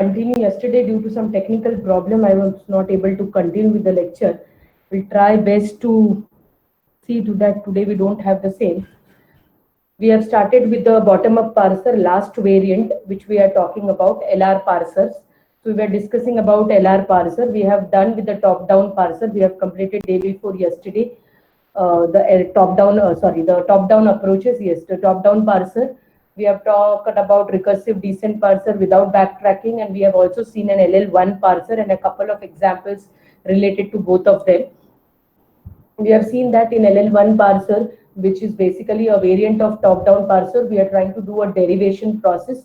continue. Yesterday, due to some technical problem, I was not able to continue with the lecture. We'll try best to see to that today we don't have the same. We have started with the bottom-up parser, last variant, which we are talking about, LR parsers. So we were discussing about LR parser. We have done with the top-down parser. We have completed day before yesterday. The top-down approaches. Yes, the top-down parser. We have talked about recursive descent parser without backtracking, and we have also seen an LL1 parser and a couple of examples related to both of them. We have seen that in LL1 parser, which is basically a variant of top-down parser, we are trying to do a derivation process.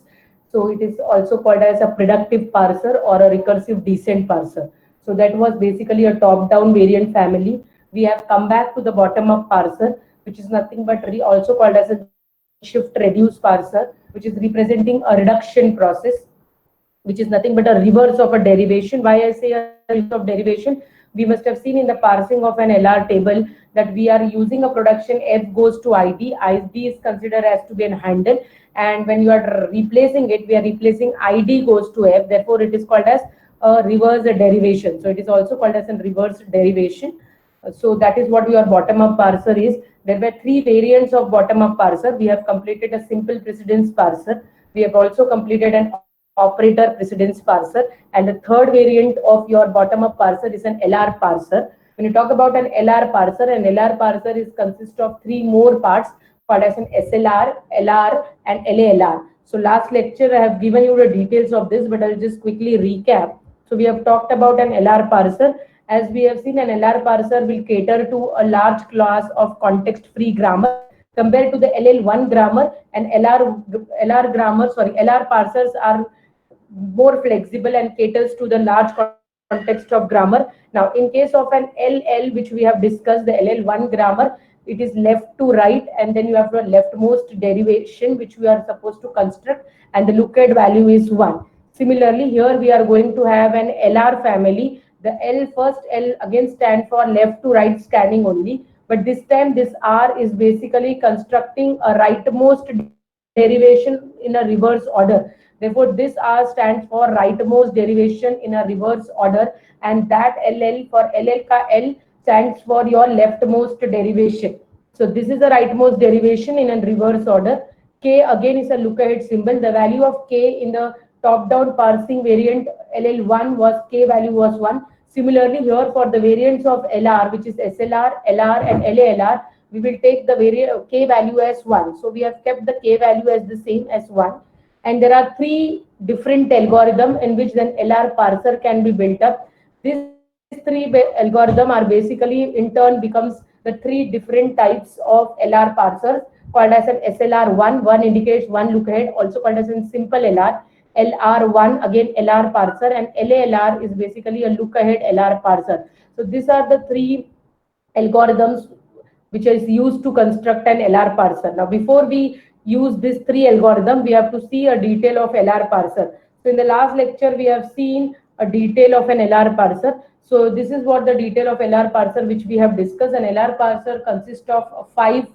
So it is also called as a productive parser or a recursive descent parser. So that was basically a top-down variant family. We have come back to the bottom-up parser, which is nothing but also called as a shift reduce parser, which is representing a reduction process, which is nothing but a reverse of a derivation. Why I say a reverse of derivation? We must have seen in the parsing of an LR table that we are using a production F goes to ID. ID is considered as to be a handle, and when you are replacing it, we are replacing ID goes to F. Therefore, it is called as a reverse derivation. So it is also called as a reverse derivation. So that is what your bottom-up parser is. There were three variants of bottom-up parser. We have completed a simple precedence parser. We have also completed an operator precedence parser, and the third variant of your bottom-up parser is an LR parser. When you talk about an LR parser is consists of three more parts called as an SLR, LR, and LALR. So last lecture I have given you the details of this, but I'll just quickly recap. So we have talked about an LR parser. As we have seen, an LR parser will cater to a large class of context-free grammar compared to the LL1 grammar, and LR parsers are more flexible and caters to the large context of grammar. Now, in case of an LL, which we have discussed, the LL1 grammar, it is left to right, and then you have the leftmost derivation, which we are supposed to construct, and the look-ahead value is 1. Similarly, here we are going to have an LR family. The first L again stand for left to right scanning only, but this time this R is basically constructing a rightmost derivation in a reverse order. Therefore, this R stands for rightmost derivation in a reverse order, and that LL for LL ka L stands for your leftmost derivation. So this is the rightmost derivation in a reverse order. K again is a look ahead symbol. The value of K in the top-down parsing variant LL1 was K value was 1. Similarly, here for the variants of LR, which is SLR, LR, and LALR, we will take the K value as 1. So we have kept the K value as the same as 1. And there are three different algorithms in which then LR parser can be built up. These three algorithms are basically in turn becomes the three different types of LR parsers called as an SLR1. One indicates one look ahead, also called as a simple LR. LR1 again LR parser, and LALR is basically a look ahead LR parser. So these are the three algorithms which is used to construct an LR parser. Now, before we use these three algorithms, we have to see a detail of LR parser. So in the last lecture, we have seen a detail of an LR parser. So this is what the detail of LR parser which we have discussed. An LR parser consists of 5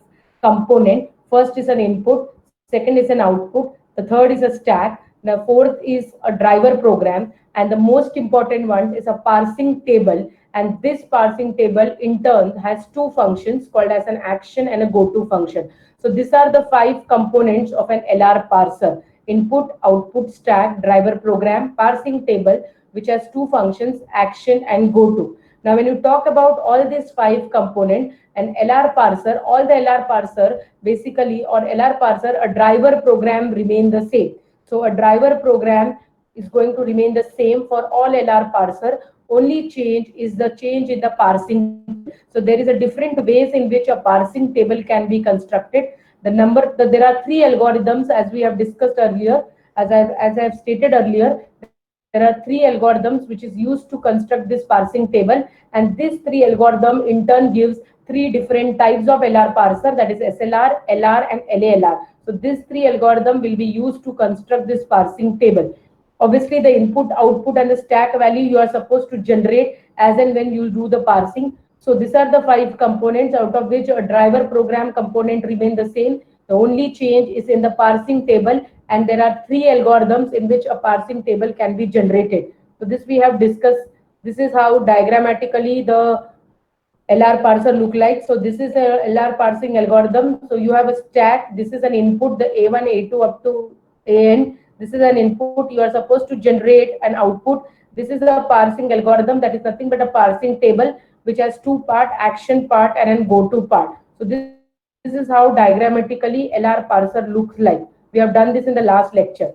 components. First is an input, second is an output, the third is a stack, the fourth is a driver program, and the most important one is a parsing table. And this parsing table in turn has two functions called as an action and a go-to function. So these are the 5 components of an LR parser: input, output, stack, driver program, parsing table, which has two functions, action and go-to. Now, when you talk about all these 5 components, an LR parser, all the LR parser basically, or LR parser, a driver program remain the same. So a driver program is going to remain the same for all LR parser. Only change is the change in the parsing. So there is a different ways in which a parsing table can be constructed. There are 3 algorithms as we have discussed earlier. As I have stated earlier, there are 3 algorithms which is used to construct this parsing table, and this 3 algorithm in turn gives 3 different types of LR parser, that is SLR, LR, and LALR. So these 3 algorithms will be used to construct this parsing table. Obviously, the input, output, and the stack value you are supposed to generate as and when you do the parsing. So these are the 5 components, out of which a driver program component remain the same. The only change is in the parsing table, and there are three algorithms in which a parsing table can be generated. So this we have discussed. This is how diagrammatically the LR parser look like. So this is a LR parsing algorithm. So you have a stack. This is an input, the A1, A2 up to AN. This is an input. You are supposed to generate an output. This is a parsing algorithm that is nothing but a parsing table which has two part, action part and an go to part. So this is how diagrammatically LR parser looks like. We have done this in the last lecture.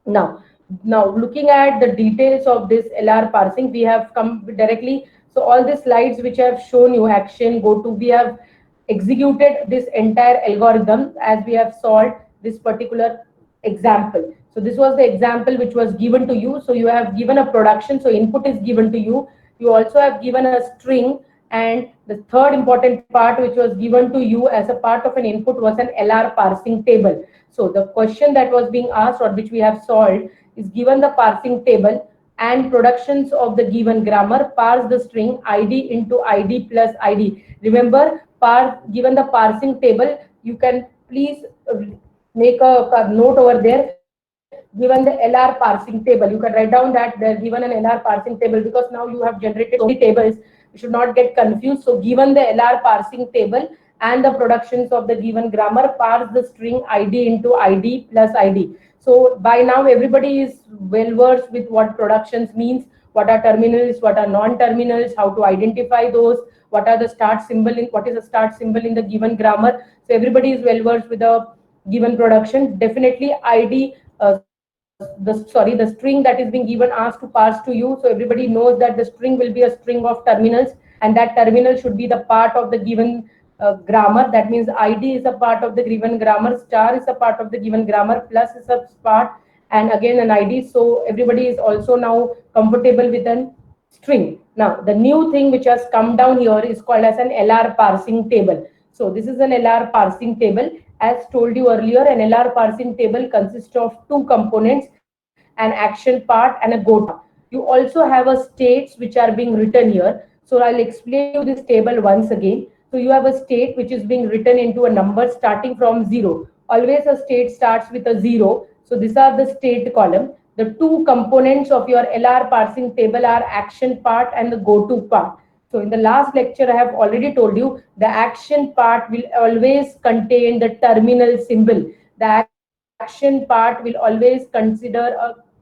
Now, now looking at the details of this LR parsing, we have come directly. So all the slides which I have shown you, action, go to, we have executed this entire algorithm as we have solved this particular example. So this was the example which was given to you. So you have given a production, so input is given to you. You also have given a string, and the third important part which was given to you as a part of an input was an LR parsing table. So the question that was being asked or which we have solved is given the parsing table and productions of the given grammar, parse the string id into id plus id. Remember, given the parsing table, you can please make a note over there. Given the LR parsing table, you can write down that they're given an LR parsing table, because now you have generated so many tables. You should not get confused. So given the LR parsing table and the productions of the given grammar, parse the string id into id plus id. So by now everybody is well versed with what productions means, what are terminals, what are non-terminals, how to identify those, what are the start symbol in, what is a start symbol in the given grammar. So everybody is well versed with the given production. Definitely id, the string that is being given asked to parse to you. So everybody knows that the string will be a string of terminals, and that terminal should be the part of the given grammar. That means id is a part of the given grammar, star is a part of the given grammar, plus is a part, and again an id. So everybody is also now comfortable with an string. Now the new thing which has come down here is called as an LR parsing table. So this is an LR parsing table. As told you earlier, an LR parsing table consists of two components, an action part and a go to. You also have a states which are being written here. So I'll explain you this table once again. So you have a state which is being written into a number starting from 0. Always a state starts with a 0. So these are the state column. The two components of your LR parsing table are action part and the go to part. So in the last lecture, I have already told you the action part will always contain the terminal symbol. The action part will always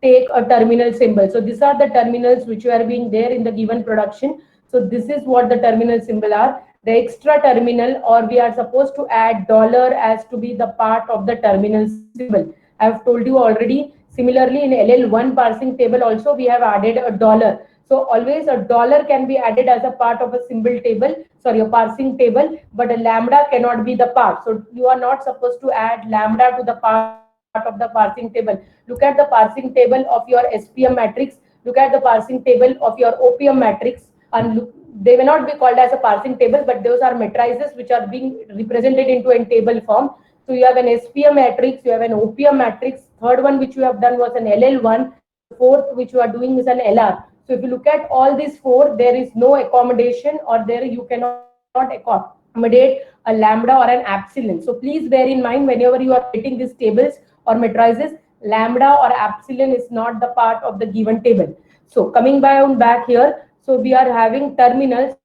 take a terminal symbol. So these are the terminals which are being there in the given production. So this is what the terminal symbol are. The extra terminal, or we are supposed to add dollar as to be the part of the terminal symbol. I have told you already. Similarly, in LL1 parsing table also we have added a dollar. So always a dollar can be added as a part of a symbol table, sorry, a parsing table, but a lambda cannot be the part. So you are not supposed to add lambda to the part of the parsing table. Look at the parsing table of your SPM matrix. Look at the parsing table of your OPM matrix, and look, they may not be called as a parsing table, but those are matrices which are being represented into a table form. So you have an SPM matrix, you have an OPM matrix. Third one which you have done was an LL1. The fourth which you are doing is an LR. So if you look at all these four, there is no accommodation, or there you cannot accommodate a lambda or an epsilon. So please bear in mind whenever you are creating these tables or matrices, lambda or epsilon is not the part of the given table. So coming back here, so we are having terminals,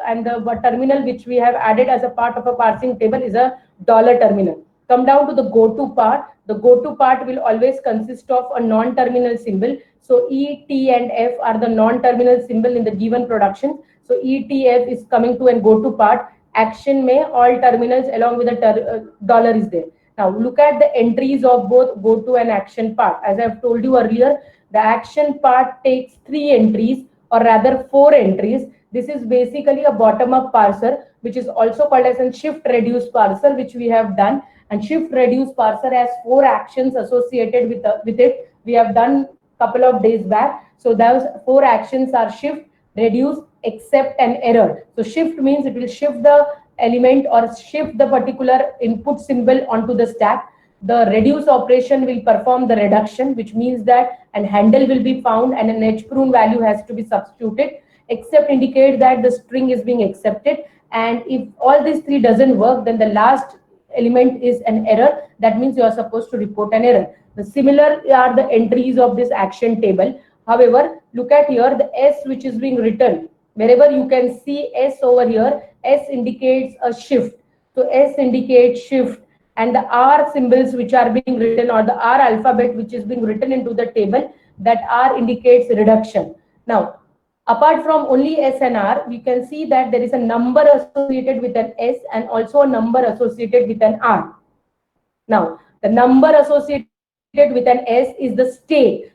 and the terminal which we have added as a part of a parsing table is a dollar terminal. Come down to the go to part. The go to part will always consist of a non-terminal symbol. So E, T, and F are the non-terminal symbol in the given production. So E, T, F is coming to and go to part. Action may all terminals along with the dollar is there. Now look at the entries of both go to and action part. As I have told you earlier, the action part takes 3 entries, or rather 4 entries. This is basically a bottom-up parser, which is also called as a shift reduce parser, which we have done. And shift reduce parser has 4 actions associated with it. We have done couple of days back. So those 4 actions are shift, reduce, accept, and error. So shift means it will shift the element or shift the particular input symbol onto the stack. The reduce operation will perform the reduction, which means that an handle will be found and an hprune value has to be substituted. Accept indicates that the string is being accepted, and if all these 3 doesn't work, then the last element is an error. That means you are supposed to report an error. The similar are the entries of this action table. However, look at here the S which is being written. Wherever you can see S over here, S indicates a shift. So S indicates shift, and the R symbols which are being written, or the R alphabet which is being written into the table, that R indicates reduction. Now, apart from only S and R, we can see that there is a number associated with an S and also a number associated with an R. Now, the number associated with an S is the state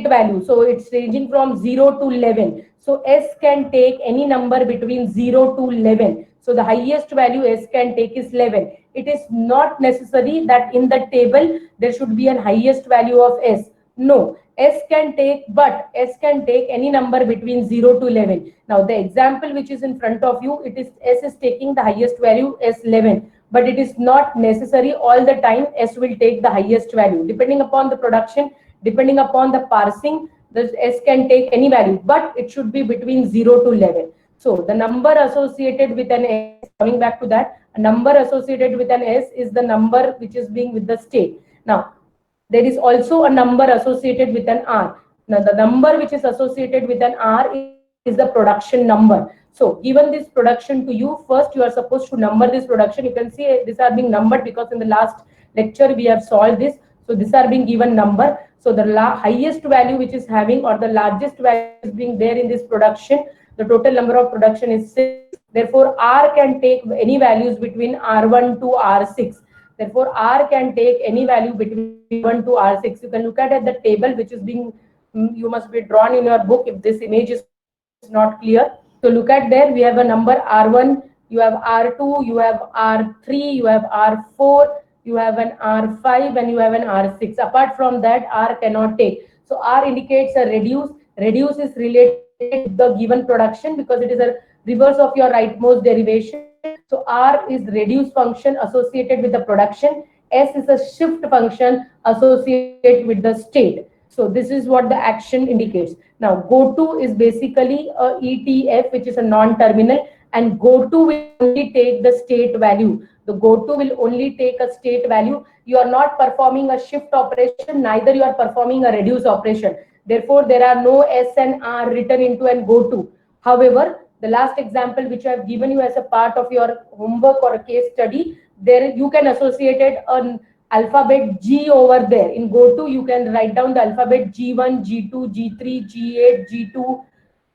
value. So it's ranging from 0 to 11. So S can take any number between 0 to 11. So the highest value S can take is 11. It is not necessary that in the table there should be an highest value of S. No, S can take, but S can take any number between 0 to 11. Now the example which is in front of you, it is S is taking the highest value S11, but it is not necessary all the time S will take the highest value. Depending upon the production, depending upon the parsing, the S can take any value, but it should be between 0 to 11. So the number associated with an S, coming back to that, a number associated with an S is the number which is being with the state. Now, there is also a number associated with an R. Now, the number which is associated with an R is the production number. So, given this production to you, first you are supposed to number this production. You can see these are being numbered because in the last lecture we have solved this. So, these are being given number. So, the highest value which is having, or the largest value is being there in this production, the total number of production is 6. Therefore, R can take any values between R1 to R6. Therefore, R can take any value between R1 to R6. You can look at the table which is being, you must be drawn in your book if this image is not clear. So look at there, we have a number R1, you have R2, you have R3, you have R4, you have an R5, and you have an R6. Apart from that, R cannot take. So R indicates a reduce. Reduce is related to the given production because it is a reverse of your rightmost derivation. So R is reduce function associated with the production. S is a shift function associated with the state. So this is what the action indicates. Now go to is basically a ETF, which is a non-terminal, and go to will only take the state value. The go to will only take a state value. You are not performing a shift operation, neither you are performing a reduce operation. Therefore, there are no S and R written into an go to. However, the last example which I have given you as a part of your homework or a case study, there you can associate an alphabet G over there. In GoTo, you can write down the alphabet G1, G2, G3, G8, G2,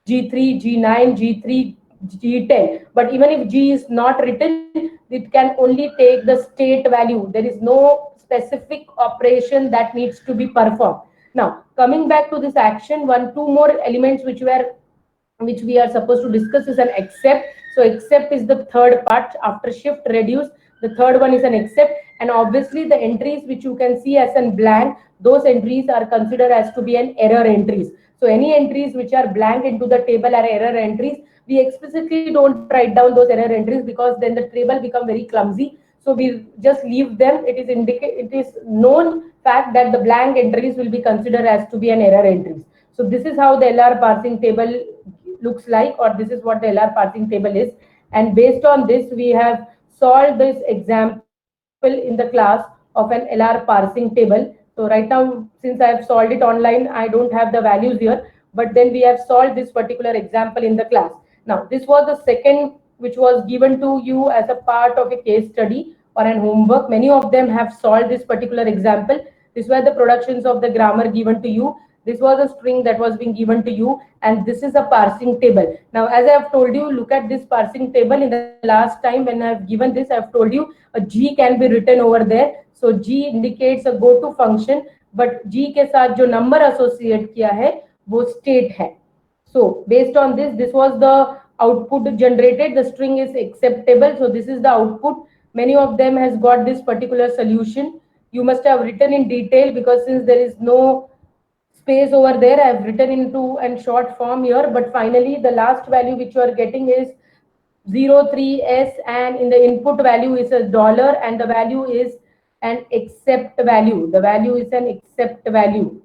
G3, G9, G3, G10. But even if G is not written, it can only take the state value. There is no specific operation that needs to be performed. Now, coming back to this action, two more elements which we are supposed to discuss is an except. So except is the third part after shift reduce. The third one is an except, and obviously the entries which you can see as an blank, those entries are considered as to be an error entries. So any entries which are blank into the table are error entries. We explicitly don't write down those error entries because then the table become very clumsy. So we just leave them. It is known fact that the blank entries will be considered as to be an error entries. So this is how the LR parsing table looks like, or this is what the LR parsing table is. And based on this, we have solved this example in the class of an LR parsing table. So right now, since I have solved it online, I don't have the values here, but then we have solved this particular example in the class. Now, this was the second which was given to you as a part of a case study or an homework. Many of them have solved this particular example. These were the productions of the grammar given to you. This was a string that was being given to you, and this is a parsing table. Now, as I have told you, look at this parsing table. In the last time when I have given this, I have told you a G can be written over there. So G indicates a go to function, but G के साथ जो number associate किया है वो state है. So based on this, this was the output generated. The string is acceptable. So this is the output. Many of them has got this particular solution. You must have written in detail because since there is no space over there, I have written into and short form here, but finally the last value which you are getting is 03S, and in the input value is a dollar, and the value is an except value. The value is an except value.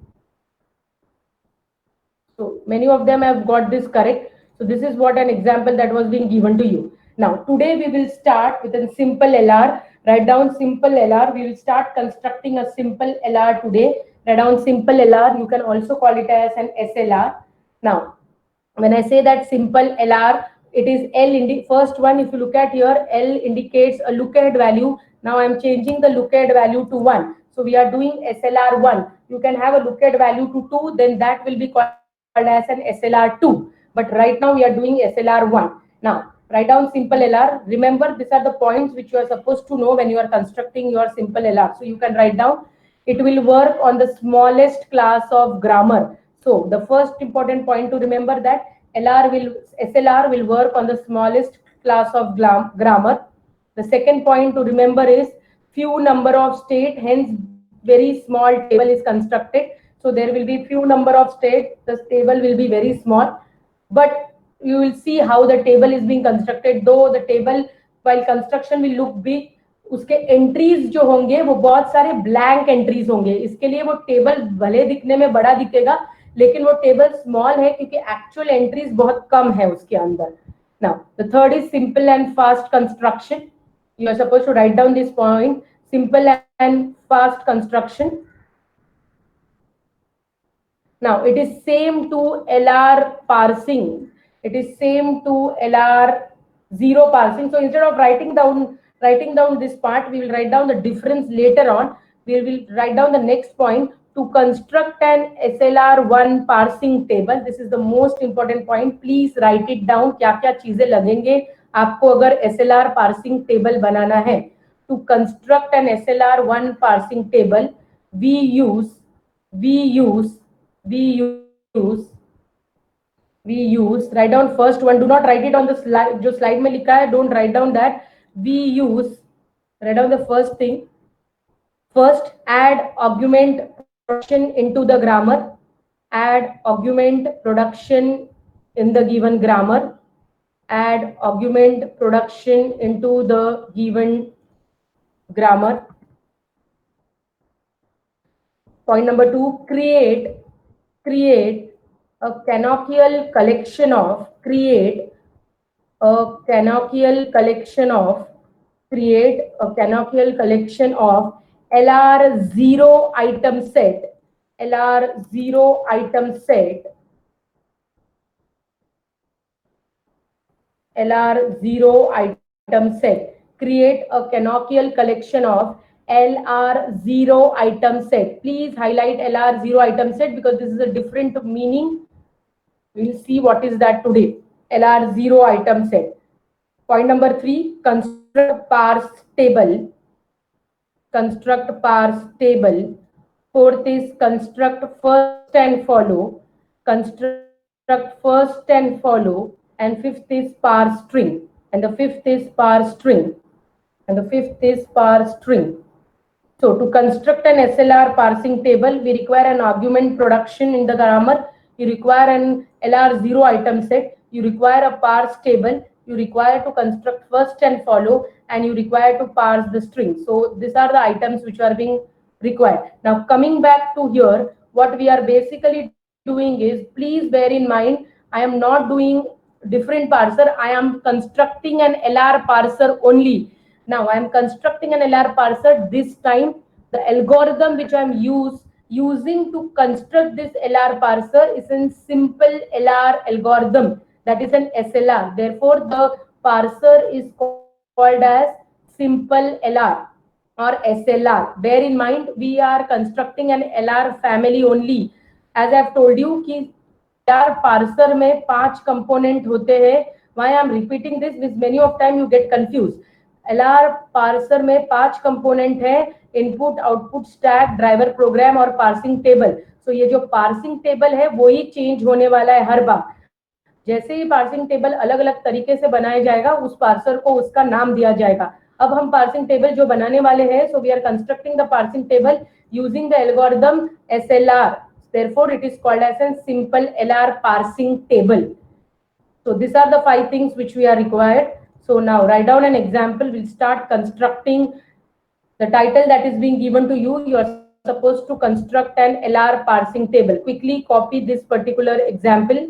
So many of them have got this correct. So this is what an example that was being given to you. Now today we will start with a simple LR. Write down simple LR. We will start constructing a simple LR today. Write down simple LR. You can also call it as an SLR. Now, when I say that simple LR, it is L first one. If you look at here, L indicates a look ahead value. Now I'm changing the look ahead value to 1. So we are doing SLR 1. You can have a look ahead value to 2, then that will be called as an SLR 2. But right now we are doing SLR 1. Now write down simple LR. Remember, these are the points which you are supposed to know when you are constructing your simple LR. So you can write down, it will work on the smallest class of grammar. So the first important point to remember that SLR will work on the smallest class of grammar. The second point to remember is few number of state, hence very small table is constructed. So there will be few number of state, the table will be very small. But you will see how the table is being constructed. Though the table while construction will look big, उसके entries जो होंगे वो बहुत सारे blank entries होंगे. इसके लिए वो टेबल भले दिखने में बड़ा दिखेगा, लेकिन वो टेबल स्मॉल है क्योंकि एक्चुअल एंट्रीज बहुत कम है उसके अंदर. Now the third is simple and fast construction. You are supposed to write down this point, simple and fast construction. Now it is same to LR parsing. It is same to LR 0 parsing. So instead of writing down this part, we will write down the difference later on. We will write down the next point, to construct an SLR1 parsing table. This is the most important point. Please write it down. क्या क्या चीजें लगेंगे आपको अगर SLR parsing table बनाना है. To construct an SLR1 parsing table, we use write down first one. Do not write it on the slide. जो slide में लिखा है, don't write down that. Write down the first thing. First, add augment production into the grammar. Add augment production in the given grammar. Add augment production into the given grammar. Point number 2, create a canonical collection of LR0 item set. LR0 item set. LR0 item set. Create a canonical collection of LR0 item set. Please highlight LR0 item set because this is a different meaning. We'll see what is that today. LR0 item set. Point number 3, construct parse table. Construct parse table. Fourth is construct first and follow. Construct first and follow. And fifth is parse string. And the fifth is parse string. So to construct an SLR parsing table, we require an argument production in the grammar. You require an LR0 item set. You require a parse table. You require to construct first and follow, and you require to parse the string. So these are the items which are being required. Now coming back to here, what we are basically doing is, please bear in mind, I am not doing different parser. I am constructing an LR parser only. Now I am constructing an LR parser. This time the algorithm which I am using to construct this LR parser is a simple LR algorithm, that is an SLR. Therefore the parser is called as simple LR or SLR. Bear in mind, we are constructing an LR family only. As I have told you कि LR parser में 5 component होते हैं. Why I am repeating this? Because many of time you get confused. LR parser में 5 component है, input, output, stack, driver program और parsing table. So ये जो parsing table है वो ही चेंज होने वाला है हर बार. जैसे ही पार्सिंग टेबल अलग अलग तरीके से बनाया जाएगा, उस पार्सर को उसका नाम दिया जाएगा. अब हम पार्सिंग टेबल जो बनाने वाले हैं, so we are constructing the parsing table using the algorithm SLR. Therefore it is called as a simple LR parsing table. So these are the 5 things which we are required. So now write down an example. We'll start constructing the title that is being given to you. You are supposed to construct an LR parsing table. Quickly copy this particular example.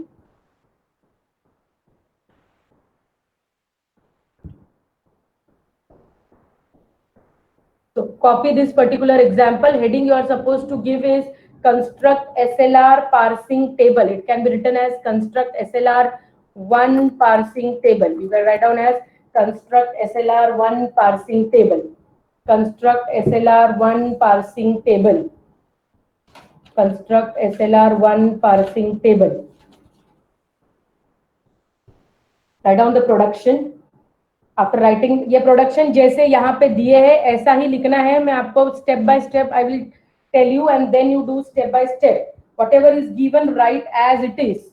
So copy this particular example. Heading you are supposed to give is construct SLR parsing table. It can be written as construct SLR1 parsing table. You can write down as construct SLR1 parsing table. Construct SLR1 parsing table. Construct SLR1 parsing table. Write down the production. After writing ये production जैसे यहाँ पे दिए है ऐसा ही लिखना है. मैं आपको step by step I will tell you and then you do step by step. Whatever is given, write as it is.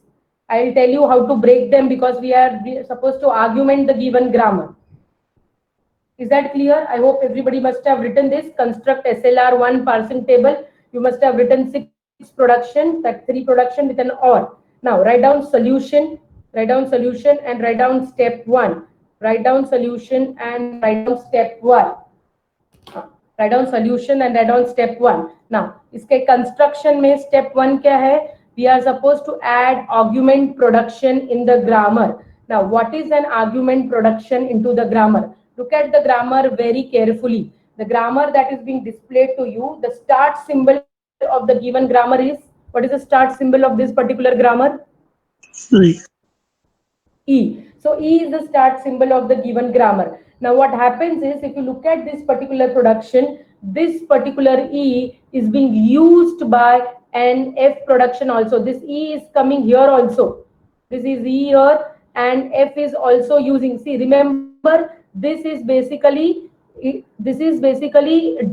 I will tell you how to break them because we are supposed to argument the given grammar. Is that clear? I hope everybody must have written this. Construct SLR1 parsing table. You must have written 6 production, that 3 production with an or. Now write down solution. Write down solution and write down step 1. Write down solution and write down step 1. Write down solution and write down step 1. Now इसके construction में step 1 क्या है? We are supposed to add argument production in the grammar. Now what is an argument production into the grammar? Look at the grammar very carefully. The grammar that is being displayed to you, the start symbol of the given grammar is, what is the start symbol of this particular grammar? E. So E is the start symbol of the given grammar. Now what happens is, if you look at this particular production, this particular E is being used by an F production also. This E is coming here also. This is E here and F is also using. See, remember, this is basically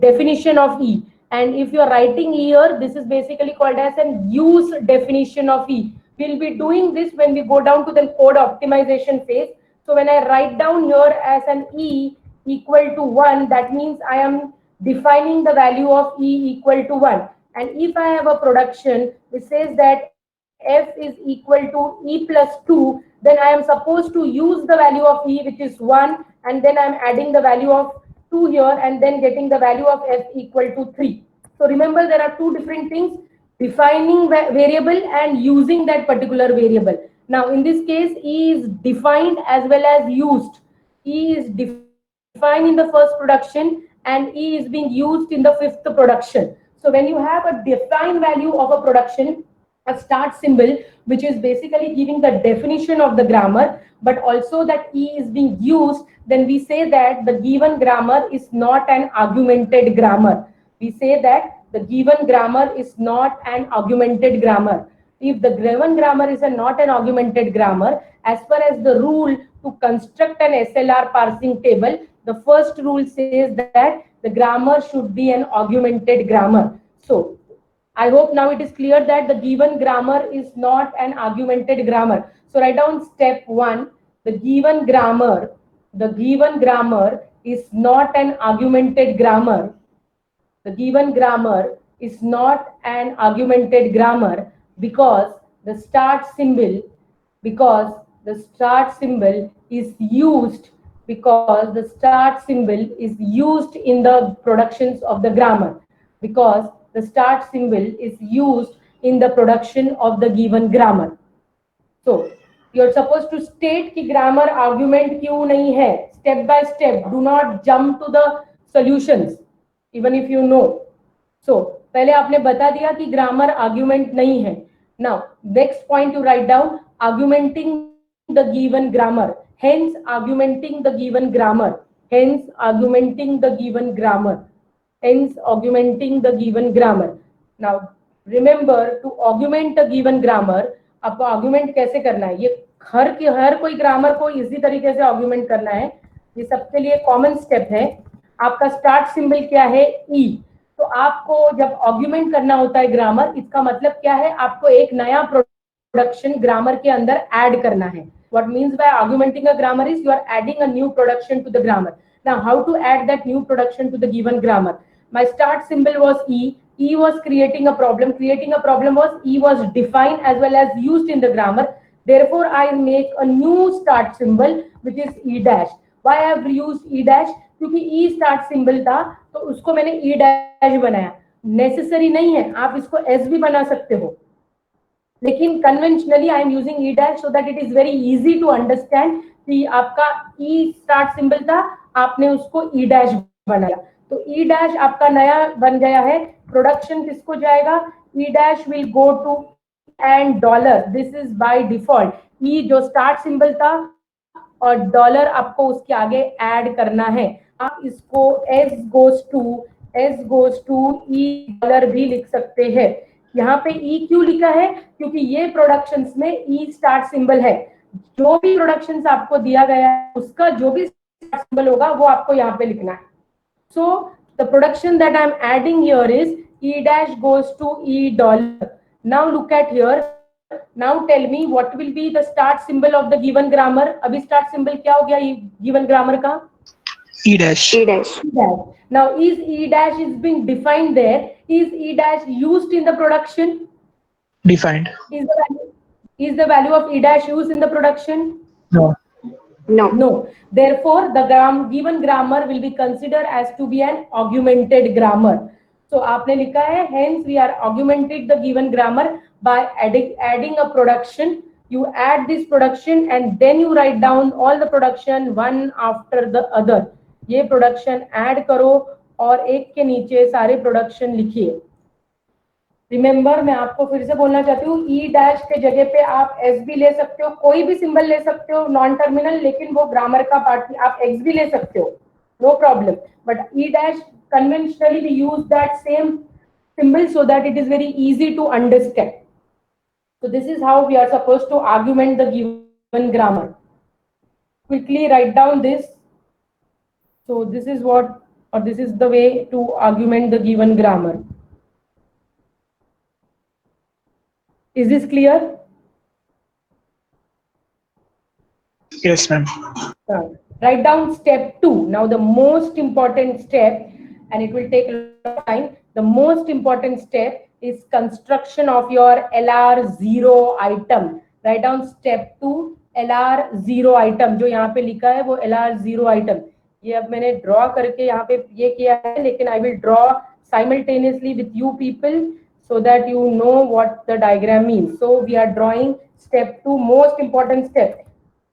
definition of E. And if you are writing here, this is basically called as an use definition of E. We'll be doing this when we go down to the code optimization phase. So when I write down here as an E equal to 1, that means I am defining the value of E equal to 1. And if I have a production which says that F is equal to E plus 2, then I am supposed to use the value of E, which is 1, and then I am adding the value of 2 here and then getting the value of F equal to 3. So remember, there are 2 different things: defining variable and using that particular variable. Now in this case, E is defined as well as used. E is defined in the first production and E is being used in the 5th production. So when you have a defined value of a production, a start symbol, which is basically giving the definition of the grammar, but also that E is being used, then we say that the given grammar is not an augmented grammar. We say that the given grammar is not an augmented grammar. If the given grammar is not an augmented grammar, as far as the rule to construct an SLR parsing table, the first rule says that the grammar should be an augmented grammar. So I hope now it is clear that the given grammar is not an augmented grammar. So write down step 1. The given grammar is not an augmented grammar. The given grammar is not an augmented grammar because the start symbol is used in the productions of the grammar, because the start symbol is used in the production of the given grammar. So you're supposed to state कि grammar argument क्यों नहीं है, step by step. Do not jump to the solutions even if you know. So पहले आपने बता दिया कि grammar argument नहीं है. Now next point you write down argumenting the given grammar. Hence augmenting the given grammar. Hence augmenting the given grammar. Hence augmenting the given grammar. Now remember, to augment the given grammar, आपको augment कैसे करना है? ये हर कोई grammar को इसी तरीके से augment करना है. ये सबके लिए कॉमन स्टेप है. आपका स्टार्ट सिंबल क्या है? ई. तो आपको जब augment करना होता है ग्रामर, इसका मतलब क्या है? आपको एक नया प्रोडक्शन ग्रामर के अंदर ऐड करना है. What means by augmenting a grammar is you are adding a new production to the grammar. Now how to add that new production to the given grammar? My start symbol was E. E was creating a problem. Creating a problem was E was defined as well as used in the grammar. Therefore, I make a new start symbol which is E dash. Why I have used E dash? क्योंकि E start symbol था तो उसको मैंने E dash बनाया. Necessary नहीं है, आप इसको S भी बना सकते हो, लेकिन conventionally I am using E dash so that it is very easy to understand कि आपका E start symbol था, आपने उसको E dash बनाया. तो ई डैश आपका नया बन गया है, प्रोडक्शन किसको जाएगा, E dash will go to and dollar, this is by default, E जो स्टार्ट सिंबल था और डॉलर आपको उसके आगे ऐड करना है। आप इसको S goes to E dollar भी लिख सकते हैं। यहाँ पे ई क्यों लिखा है, क्योंकि ये प्रोडक्शंस में ई स्टार्ट सिंबल है, जो भी प्रोडक्शंस आपको दिया गया है उसका जो भी स्टार्ट सिंबल होगा वो आपको यहाँ पे लिखना है। So the production that I'm adding here is E dash goes to E dollar. Now look at here. Now tell me what will be the start symbol of the given grammar. अभी start symbol क्या हो गया given grammar का? E dash. E dash. E dash. Now is E dash is being defined there? Is E dash used in the production? Defined. Is the value of E dash used in the production? No. No. Therefore, the given grammar will be considered as to be an augmented grammar. So आपने लिखा है, hence we are augmented the given grammar by adding a production. You add this production and then you write down all the production one after the other. ये production add करो और एक के नीचे सारे production लिखिए। रिमेंबर, मैं आपको फिर से बोलना चाहती हूँ, ई डैश के जगह पे आप एस भी ले सकते हो, कोई भी सिंबल ले सकते हो नॉन टर्मिनल, लेकिन वो ग्रामर का पार्ट, आप एक्स भी ले सकते हो, no problem, but E dash conventionally we use that same symbol so that it is very easy to understand. So this is how we are supposed to augment the given grammar. Quickly write down this. So this is what, or this is the way to augment the given grammar. Is this clear? Yes, ma'am. Write down step 2. Now the most important step, and it will take a lot of time. The most important step is construction of your LR0 item. Write down step 2, LR0 item. जो यहाँ पे लिखा है वो LR0 item. ये अब मैंने draw करके यहाँ पे ये किया है, लेकिन I will draw simultaneously with you people so that you know what the diagram means. So we are drawing step 2, most important step.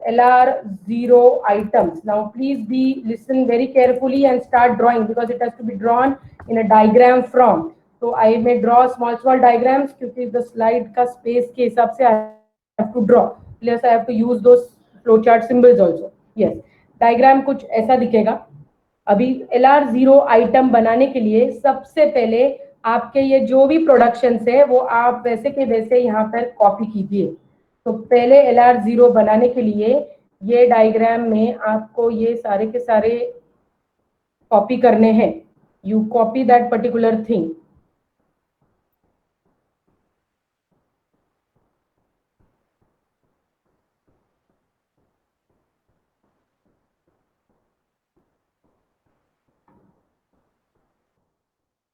LR0 items. Now please listen very carefully and start drawing, because it has to be drawn in a diagram form. So I may draw small diagrams क्योंकि the slide का space के हिसाब से I have to draw. Plus I have to use those flowchart symbols also. Yes, diagram कुछ ऐसा दिखेगा। अभी LR0 item बनाने के लिए सबसे पहले आपके ये जो भी प्रोडक्शंस है वो आप वैसे के वैसे यहाँ पर कॉपी कीजिए। तो पहले LR0 बनाने के लिए ये डायग्राम में आपको ये सारे के सारे कॉपी करने हैं। You copy that particular thing.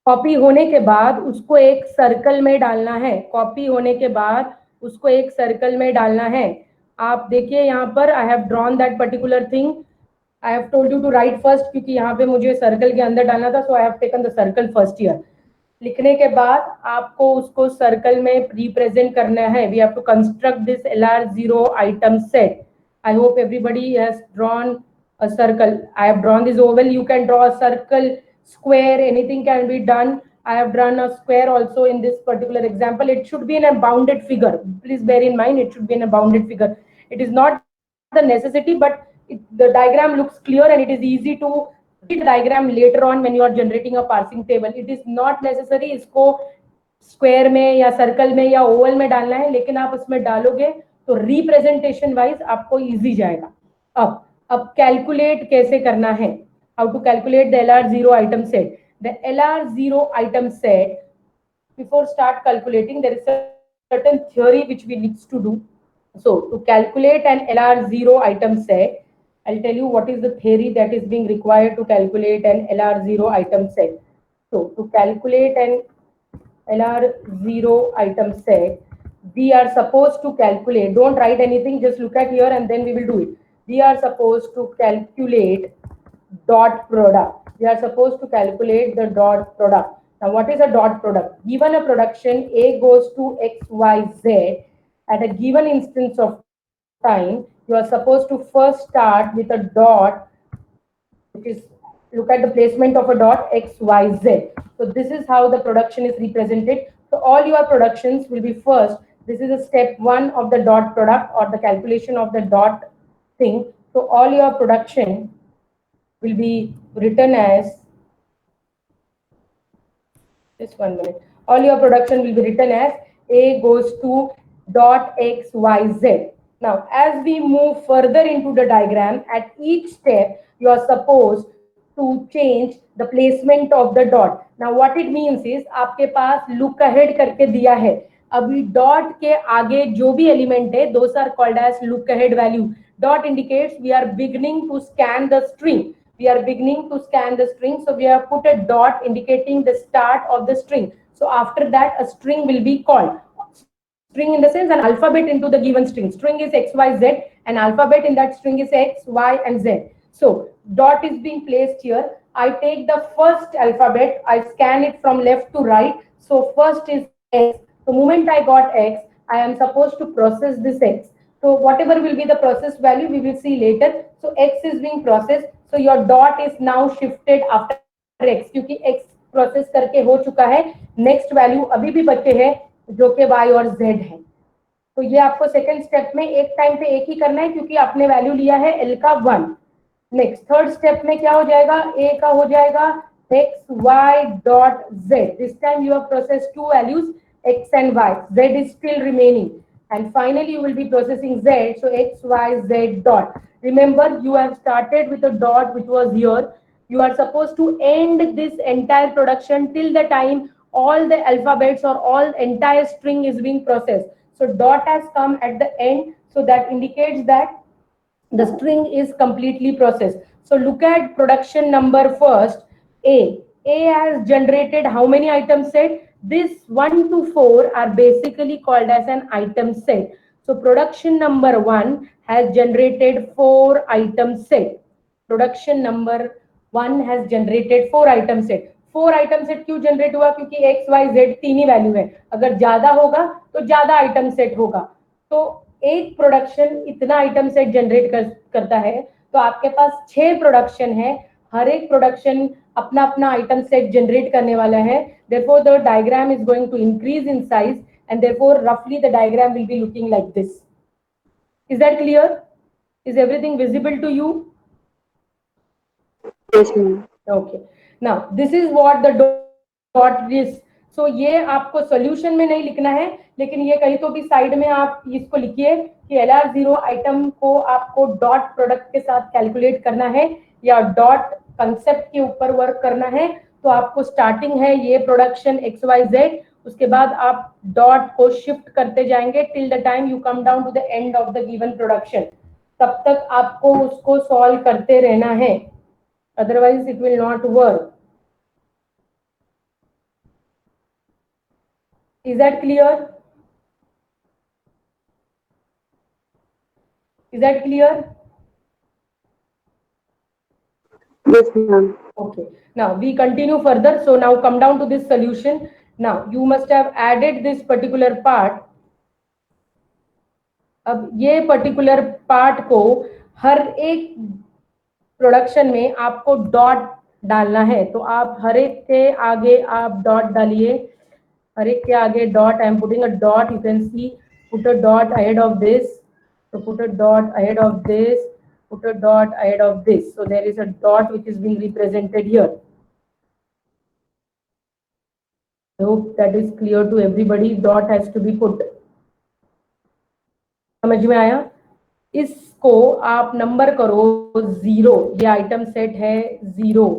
Copy होने के बाद उसको एक सर्कल में डालना है। कॉपी होने के बाद उसको एक सर्कल में डालना है। आप देखिए यहाँ पर I have drawn that particular thing. I have told you to write first, क्योंकि यहाँ पे मुझे सर्कल के अंदर डालना था, so I have taken the circle first here. लिखने के बाद आपको उसको सर्कल में रिप्रेजेंट करना है। We have to construct this LR0 item set. I hope everybody has drawn a circle. I have drawn this oval. You can draw a circle, square, anything can be done. I have drawn a square also in this particular example. It should be in a bounded figure. Please bear in mind, it should be in a bounded figure. It is not the necessity, but the diagram looks clear and it is easy to read the diagram later on when you are generating a parsing table. It is not necessary इसको square में या circle में या Oval में डालना है, लेकिन आप उसमें डालोगे तो रिप्रेजेंटेशन वाइज आपको इजी जाएगा। अब कैलकुलेट कैसे करना है, how to calculate the LR0 item set. The LR0 item set, before start calculating there is a certain theory which we need to do. So to calculate an LR0 item set, I'll tell you what is the theory that is being required to calculate an LR0 item set. So to calculate an LR0 item set, we are supposed to calculate, don't write anything, just look at here and then we will do it. We are supposed to calculate dot product. We are supposed to calculate the dot product. Now what is a dot product? Given a production A goes to XYZ at a given instance of time, you are supposed to first start with a dot which is look at the placement of a dot x, y, z. So this is how the production is represented. So all your productions will be first. This is a step 1 of the dot product or the calculation of the dot thing. So all your production will be written as, just 1 minute. All your production will be written as A goes to dot x, y, z. Now, as we move further into the diagram, at each step, you are supposed to change the placement of the dot. Now, what it means is, आपके पास look ahead करके दिया है. अभी dot के आगे जो भी element है, those are called as look ahead value. Dot indicates we are beginning to scan the string. We are beginning to scan the string, so we have put a dot indicating the start of the string. So after that, a string will be called. String in the sense an alphabet into the given string. String is x, y, z, and alphabet in that string is x, y, and z. So dot is being placed here. I take the first alphabet, I scan it from left to right. So first is x. The moment I got x, I am supposed to process this x. So whatever will be the process value, we will see later. So x is being processed. So your dot is now shifted after x, क्योंकि x process करके हो चुका है. Next value अभी भी बचे हैं जो कि y और z है. तो ये आपको सेकंड स्टेप में एक टाइम पे एक ही करना है, क्योंकि आपने वैल्यू लिया है l का 1. नेक्स्ट थर्ड स्टेप में क्या हो जाएगा, a का हो जाएगा x, y dot z. This time you have process to values x and y. z is still remaining. And finally, you will be processing z. So x, y, z dot. Remember, you have started with a dot which was here. You are supposed to end this entire production till the time all the alphabets or all entire string is being processed. So dot has come at the end. So that indicates that the string is completely processed. So look at production number first. A has generated how many items set? This 1 to 4 are basically called as an item set. So production number 1 has generated 4 item set. Production number 1 has generated 4 item set. 4 item set क्यों generate हुआ? क्योंकि x, y, z तीन ही value है. अगर ज्यादा होगा तो ज्यादा आइटम सेट होगा. तो एक प्रोडक्शन इतना आइटम सेट जनरेट करता है. तो आपके पास 6 प्रोडक्शन है. हर एक प्रोडक्शन अपना अपना आइटम सेट जनरेट करने वाला है. Therefore, the diagram is going to increase in size, and therefore, roughly the diagram will be looking like this. Is that clear? Is everything visible to you? Yes, ma'am. Okay. Now, this is what the dot is. So ये आपको solution में नहीं लिखना है, लेकिन ये कहीं तो भी साइड में आप इसको लिखिए कि LR0 आइटम को आपको डॉट प्रोडक्ट के साथ कैलकुलेट करना है या डॉट कंसेप्ट के ऊपर वर्क करना है. तो आपको स्टार्टिंग है ये प्रोडक्शन XYZ, उसके बाद आप डॉट को शिफ्ट करते जाएंगे till the time you come down to the end of the given production. तब तक आपको उसको सॉल्व करते रहना है, otherwise it will not work. Is that clear? Is that clear? Yes, ma'am. Okay. Now we continue further. So now come down to this solution. Now you must have added this particular part. अब ये particular part को हर एक production में आपको dot डालना है. तो आप हर एक के आगे आप डॉट डालिए. हर एक के आगे dot. I am putting a dot. You can see, put a dot ahead of this. So put a dot ahead of this, put a dot ahead of this. So there is a dot which is being represented here. I hope that is clear to everybody. Dot has to be put. समझ में आया? इसको आप number करो 0. ये item set है 0.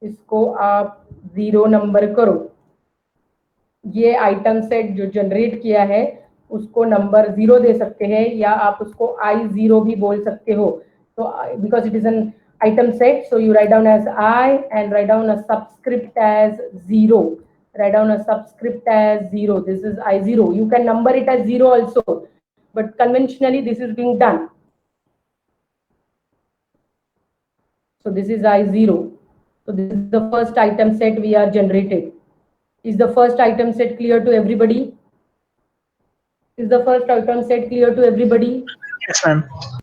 इसको आप 0 नंबर करो. ये आइटम सेट जो जनरेट किया है उसको नंबर 0 दे सकते हैं, या आप उसको I0 भी बोल सकते हो. तो because it is an item set, so you write down as I and write down a subscript as 0. Write down a subscript as 0. This is I0. You can number it as 0 also, but conventionally this is being done. So this is I0. So this is the first item set we are generated. Is the first item set clear to everybody? Is the first item set clear to everybody? Yes, ma'am.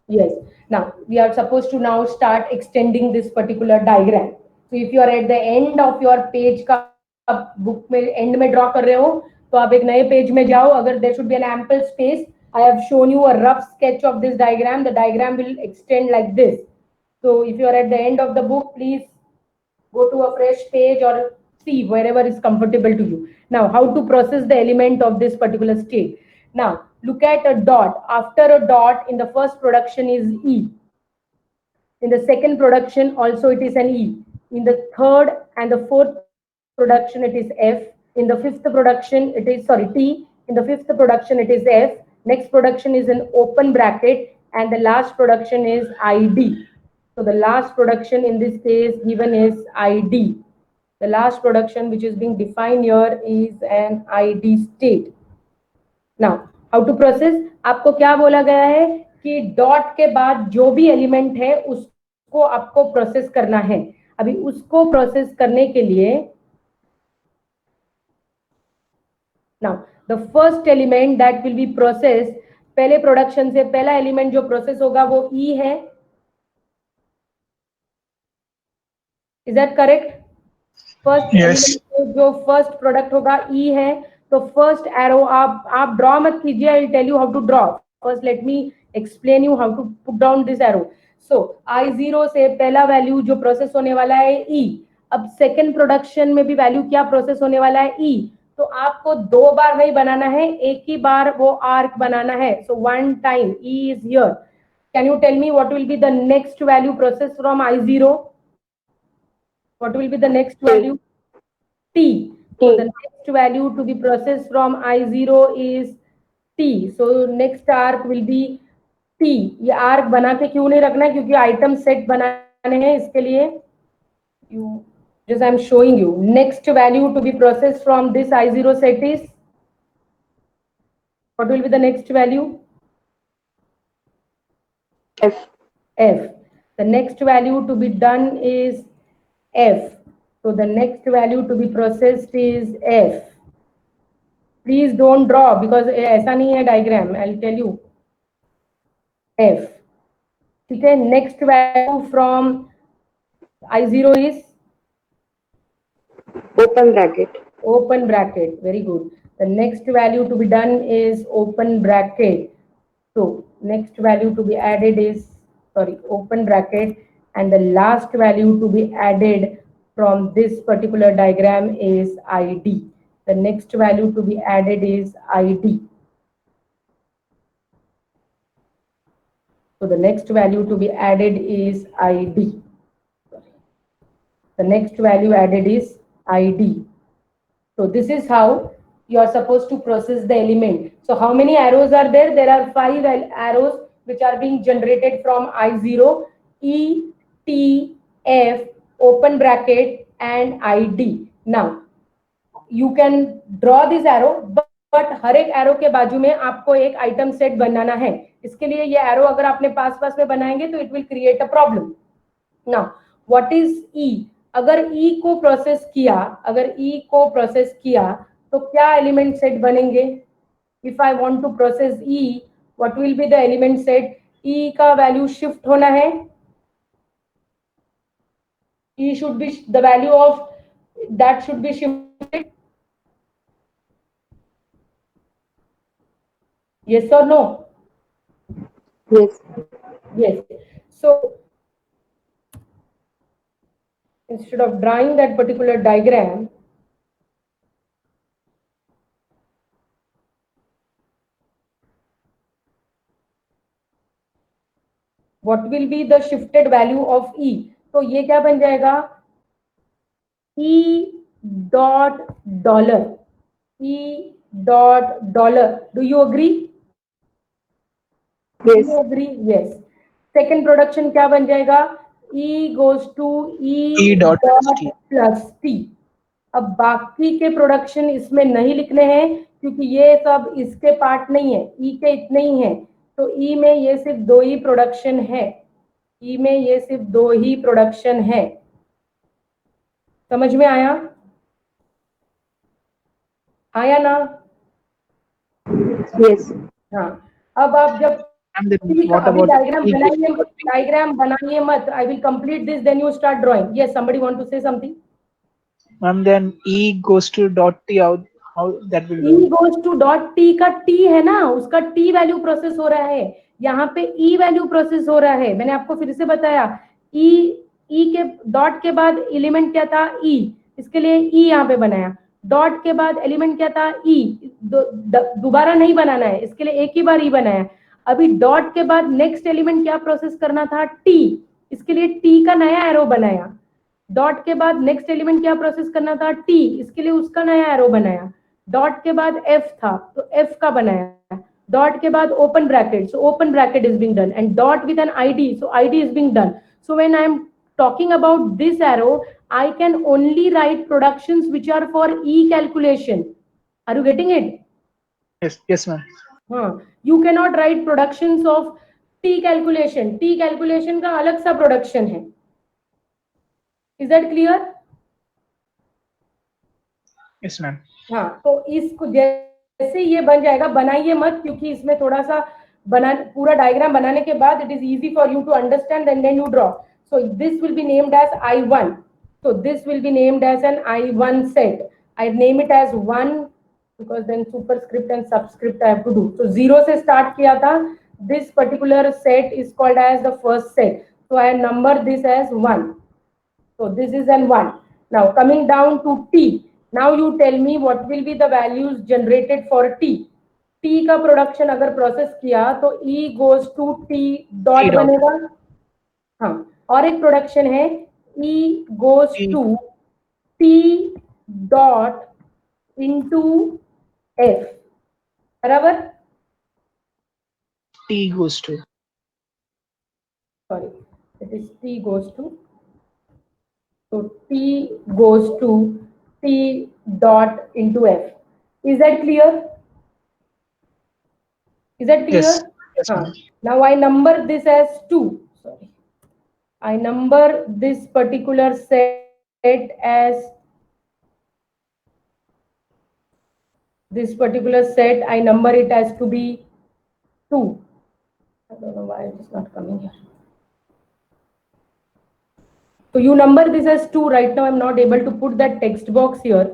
Yes. Now we are supposed to now start extending this particular diagram. So if you are at the end of your page का book में end में draw कर रहे हो तो आप एक नए पेज में जाओ. अगर there should be an ample space, I have shown you a rough sketch of this diagram. The diagram will extend like this. So if you are at the end of the book, please go to a fresh page or see wherever is comfortable to you. Now, how to process the element of this particular state? Now, look at a dot. After a dot, in the first production is E. In the second production, also it is an E. In the third and the fourth production, it is F. In the fifth production, it is, sorry, T. In the fifth production, it is F. Next production is an open bracket, and the last production is ID. So the last production in this case given is ID. The last production which is being defined here is an ID state. Now, how to process? आपको क्या बोला गया है कि dot के बाद जो भी एलिमेंट है उसको आपको प्रोसेस करना है. अभी उसको प्रोसेस करने के लिए now the first element that will be processed, पहले प्रोडक्शन से पहला एलिमेंट जो प्रोसेस होगा वो E है. Is that correct? First Yes. Element जो फर्स्ट प्रोडक्ट होगा E है. तो फर्स्ट एरो आप ड्रॉ मत कीजिए. I will tell you how to draw. First let me explain you how to put down this arrow. So I0 से पहला value जो प्रोसेस होने वाला है E. अब सेकंड प्रोडक्शन में भी वैल्यू क्या प्रोसेस होने वाला है E. तो आपको दो बार नहीं बनाना है, एक ही बार वो आर्क बनाना है. So one time E is here. Can you tell me what will be the next value process from I0? What will be the next value? T. So the next value to be processed from I0 is T. So next arc will be T. ये arc बना के क्यों नहीं रखना है? क्योंकि item set बनाने हैं. इसके लिए you just I am showing you. Next value to be processed from this I0 set is, what will be the next value? F. F. The next value to be done is F. So the next value to be processed is F. Please don't draw because ऐसा नहीं है diagram. I'll tell you. F. ठीक है. Next value from I0 is Open bracket. open bracket. Very good. The next value to be done is open bracket. So next value to be added is, sorry, open bracket, and the last value to be added from this particular diagram is ID. The next value to be added is ID. So the next value to be added is ID. The next value added is ID. So this is how you are supposed to process the element. So how many arrows are there? There are 5 arrows which are being generated from I0, E, T, F, open bracket and ID. Now you can draw this arrow, but हर एक arrow के बाजू में आपको एक item set बनाना है. इसके लिए ये एरो अगर आपने पास में बनाएंगे तो it will create a problem. Now what is E? अगर E को प्रोसेस किया तो क्या एलिमेंट सेट बनेंगे? If I want to process E, what will be the element set? E का वैल्यू शिफ्ट होना है. E should be, the value of that should be shifted. Yes or no? Yes. Yes. So instead of drawing that particular diagram, what will be the shifted value of E? तो ये क्या बन जाएगा? E dot dollar. E dot dollar. Do you agree? Yes. Do you agree? Yes. Second production क्या बन जाएगा? E goes to E dot plus T. अब बाकी के प्रोडक्शन इसमें नहीं लिखने हैं क्योंकि ये सब इसके पार्ट नहीं है. E के इतने ही हैं. तो E में ये सिर्फ 2 ही प्रोडक्शन है. E में ये सिर्फ 2 ही प्रोडक्शन है. समझ में आया? आया ना? Yes. हाँ. अब आप जब And then ठीक है, what अभी about डायग्राम E goes बनाइए, to T? डायग्राम बनाइए मत. I will complete this, then you start drawing. Yes, somebody want to say something? Ma'am, then E goes to dot T out. How that will E work? goes to dot T का T है ना, उसका T value process हो रहा है. यहाँ पे ई value process हो रहा है. मैंने आपको फिर से बताया, ई ई के डॉट के बाद एलिमेंट क्या था, ई. इसके लिए ई यहाँ पे बनाया. डॉट के बाद एलिमेंट क्या था, ई. दोबारा नहीं बनाना है, इसके लिए एक ही बार ई बनाया. अभी डॉट के बाद नेक्स्ट एलिमेंट क्या प्रोसेस करना था, टी. इसके लिए टी का नया एरो बनाया. डॉट के बाद नेक्स्ट एलिमेंट क्या प्रोसेस करना था, टी. इसके लिए उसका नया एरो बनाया. डॉट के बाद एफ था तो एफ का बनाया. डॉट के बाद open bracket, so open bracket is being done, and dot with an ID, so ID is being done. So when I am talking about this arrow, I can only write productions which are for E calculation. Are you getting it? Yes, yes, ma'am. हाँ, you cannot write productions of T calculation. T calculation का अलग सा production है. Is that clear? Yes, ma'am. हाँ, तो इसको जैसे ये बन जाएगा, बनाइए मत, क्योंकि इसमें थोड़ा सा बना, पूरा डायग्राम बनाने के बाद it is easy for you to understand and then you draw. So this will be named as I1. So this will be named as an I1 set. I name it as 1 because then superscript and subscript I have to do. So 0 से start किया था. This particular set is called as the first set. So I number this as 1. So this is an 1. Now coming down to T. Now you tell me what will be the values generated for T. T का production अगर process किया तो E goes to T dot T dot. बनेगा. हाँ, और एक production है E goes T. to T dot into F. बराबर. T goes to. Sorry, it is T goes to. So T goes to T dot into F. Is that clear? Is that clear? Yes. Yes, Huh. ma'am. Now I number this as 2. Sorry. I number this particular set as I number it as to be 2. I don't know why it is not coming here. So you number this as 2. Right now I'm not able to put that text box here.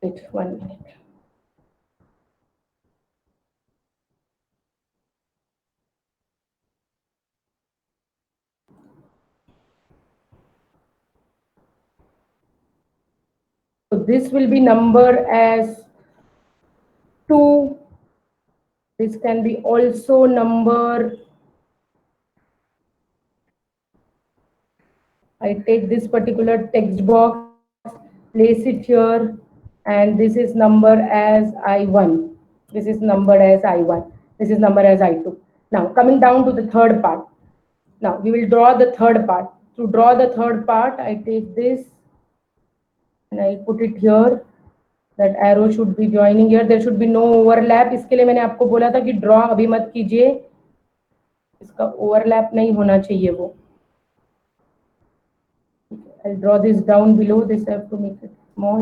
Wait 1 minute. So this will be numbered as 2. This can be also number. I take this particular text box, place it here, and this is numbered as I1. This is numbered as I1. This is numbered as I2. Now coming down to the third part. Now we will draw the third part. To draw the third part, I take this and I put it here. That arrow should be joining here. There should be no overlap. इसके लिए मैंने आपको बोला था कि draw अभी मत कीजिए. इसका overlap नहीं होना चाहिए वो. I'll draw this down below. This I have to make it small.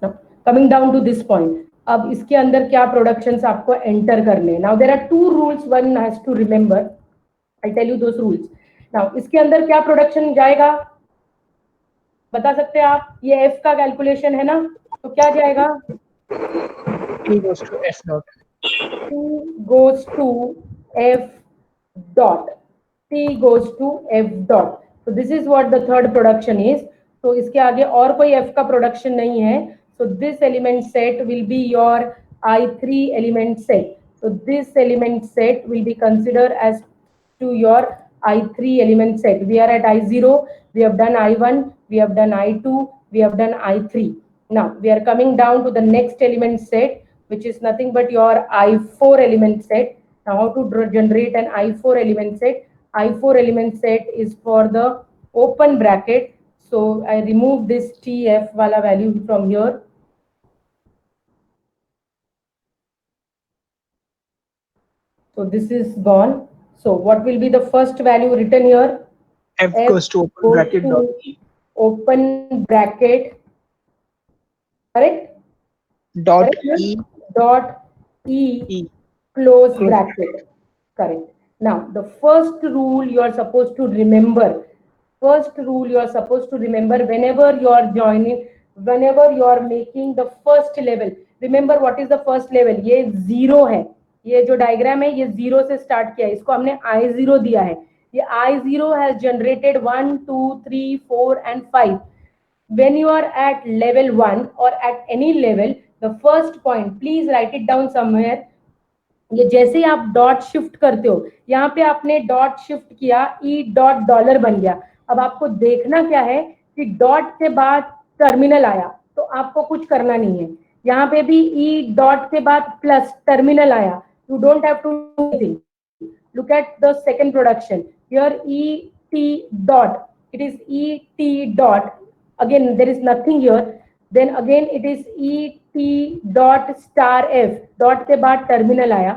Now, coming down to this point. अब इसके अंदर क्या productions आपको enter करने हैं. Now there are 2 rules one has to remember. I'll tell you those rules. Now इसके अंदर क्या production जाएगा बता सकते हैं आप. ये F का कैलकुलेशन है ना, तो क्या जाएगा, T goes to F dot. T goes to F dot. T goes to F dot. So this is what the third production is. तो इसके आगे और कोई F का प्रोडक्शन नहीं है. So this element set will be your I3 element set. So this element set will be considered as to your I3 element set. We are at I0, we have done I1, we have done I2, we have done I3. Now we are coming down to the next element set, which is nothing but your I4 element set. Now how to generate an I4 element set? I4 element set is for the open bracket. So I remove this TF wala value from here. So this is gone. So what will be the first value written here? F goes to open bracket dot E. Open bracket. Correct? dot Correct? E Dot E E. close Close. bracket. Correct. Now, the first rule you are supposed to remember, whenever you are joining, whenever you are making the first level, remember what is the first level? ये zero है, ये जो diagram है ये zero से start किया है, इसको हमने I0 दिया है. ये I0 has generated 1 2 3 4 and 5. When you are at level 1 or at any level, the first point, please write it down somewhere. ये जैसे ही आप डॉट शिफ्ट करते हो, यहाँ पे आपने डॉट शिफ्ट किया, ई डॉट डॉलर बन गया. अब आपको देखना क्या है कि डॉट के बाद टर्मिनल आया तो आपको कुछ करना नहीं है. यहाँ पे भी ई डॉट के बाद प्लस टर्मिनल आया, you don't have to do anything. Look at the second production. Here ET dot. It is ET dot. Again, there is nothing here. Then again, it is ET dot star F. Dot के बाद terminal आया.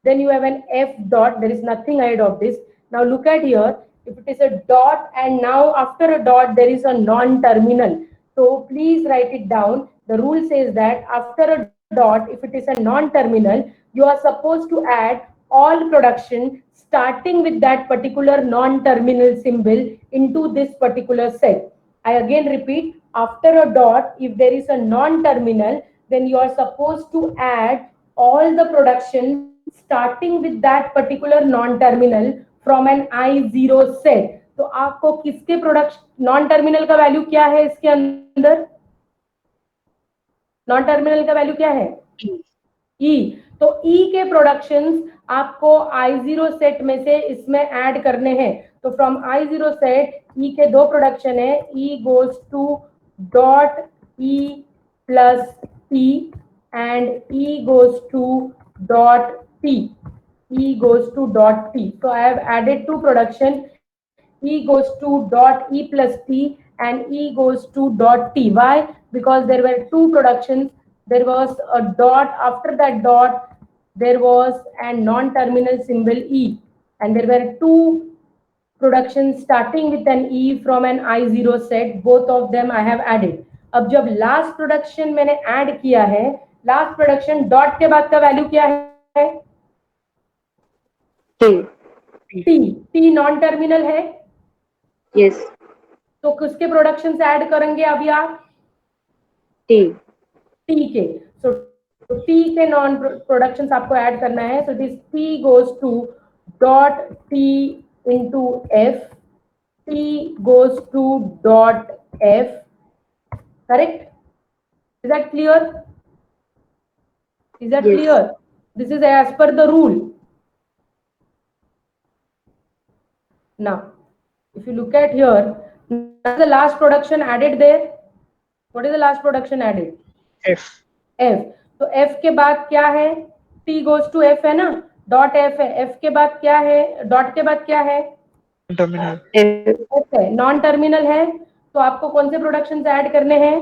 Then you have an F dot. There is nothing ahead of this. Now look at here. If it is a dot and now after a dot there is a non-terminal. So please write it down. The rule says that after a dot, if it is a non-terminal, you are supposed to add all production starting with that particular non-terminal symbol into this particular set. I again repeat, after a dot, if there is a non-terminal, then you are supposed to add all the production starting with that particular non-terminal from an I0 set. तो आपको किसके production non terminal का value क्या है इसके अंदर? Non terminal का value क्या है? ई. तो ई के प्रोडक्शंस आपको I0 सेट में से इसमें ऐड करने हैं. तो फ्रॉम I0 सेट ई के दो प्रोडक्शन है, E goes to dot E plus T and E goes to dot T. E goes to dot T. So I have added two production. E goes to dot E plus T and E goes to dot T. Why? Because there were two productions. There was a dot. After that dot, there was a non-terminal symbol E, and there were two productions starting with an E from an I0 set. Both of them I have added. अब जब last production मैंने add किया है, last production dot के बाद का value क्या है? T. T. T non-terminal है. Yes. तो किसके प्रोडक्शन से ऐड करेंगे अभी आप? T. टी के. सो टी के नॉन प्रोडक्शन आपको ऐड करना है. So this T goes to dot T into F. T goes to dot F. Correct? Is that clear? Is that Yes. Clear? This is as per the rule. Now, if you look at here, the last production added there. What is the last production added? F. F. तो F के बाद क्या है? T goes to F है ना? Dot F है. F के बाद क्या है? डॉट के बाद क्या है? Terminal. F. F है. नॉन टर्मिनल है. तो आपको कौन से प्रोडक्शन ऐड करने हैं?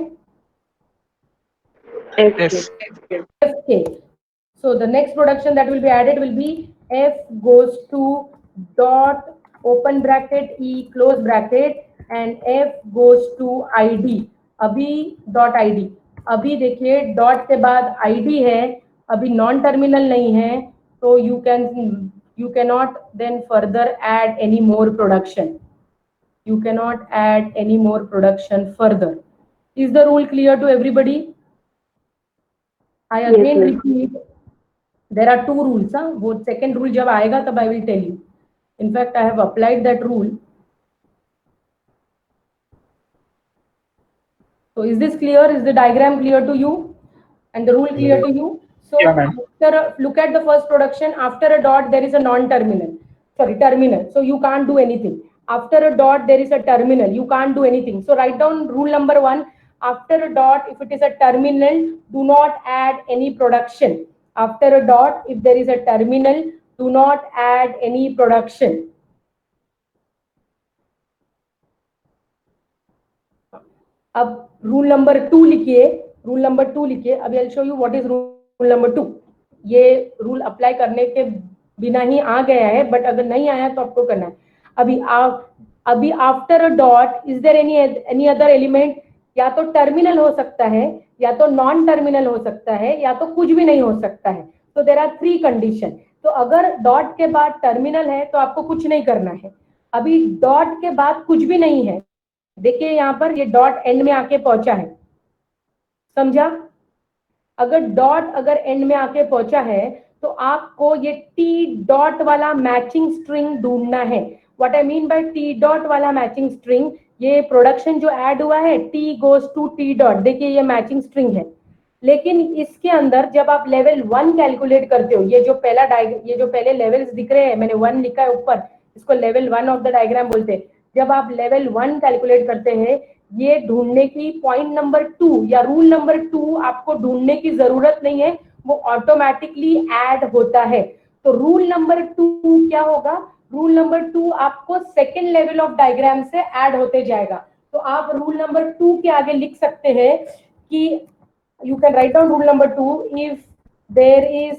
F. F. F के. So the next production that will be added will be F goes to dot open bracket E close bracket and F goes to ID. अभी dot ID. अभी देखिए dot के बाद ID है, अभी non terminal नहीं है, तो you cannot then further add any more production. You cannot add any more production further. Is the rule clear to everybody? I Yes, again ma'am. repeat. There are two rules. वो second rule जब आएगा तब I will tell you. In fact, I have applied that rule. So is this clear? Is the diagram clear to you? And the rule clear to you? So Yeah, ma'am. look at the first production. After a dot, there is a non-terminal. Sorry, terminal. So you can't do anything. After a dot, there is a terminal. You can't do anything. So write down rule number 1. After a dot, if it is a terminal, do not add any production. After a dot, if there is a terminal, do not add any production. अब rule number 2 लिखिए. Rule number 2 लिखिए. अभी I show you what is rule number 2. ये rule apply करने के बिना ही आ गया है, बट अगर नहीं आया तो आपको करना है. अभी after a dot is there any other element? या तो टर्मिनल हो सकता है या तो नॉन टर्मिनल हो सकता है या तो कुछ भी नहीं हो सकता है। तो देयर आर 3 कंडीशन। तो अगर डॉट के बाद टर्मिनल है तो आपको कुछ नहीं करना है। अभी डॉट के बाद कुछ भी नहीं है, देखिए यहाँ पर ये डॉट एंड में आके पहुंचा है, समझा? अगर डॉट अगर एंड में आके पहुंचा है तो आपको ये टी डॉट वाला मैचिंग स्ट्रिंग ढूंढना है। What I mean by T dot वाला मैचिंग स्ट्रिंग, ये प्रोडक्शन जो ऐड हुआ है T goes to T dot, देखिए ये मैचिंग स्ट्रिंग है। लेकिन इसके अंदर जब आप लेवल 1 कैलकुलेट करते हो, ये जो पहले लेवल्स दिख रहे हैं, मैंने 1 लिखा है ऊपर, इसको लेवल 1 ऑफ द डायग्राम बोलते हैं। जब आप लेवल 1 कैलकुलेट करते हैं, ये ढूंढने की पॉइंट नंबर 2 या रूल नंबर 2 आपको ढूंढने की जरूरत नहीं है, वो ऑटोमेटिकली ऐड होता है। तो रूल नंबर 2 क्या होगा? रूल नंबर 2 आपको सेकेंड लेवल ऑफ डायग्राम से ऐड होते जाएगा। तो आप रूल नंबर 2 के आगे लिख सकते हैं कि you can write down rule number 2, if there is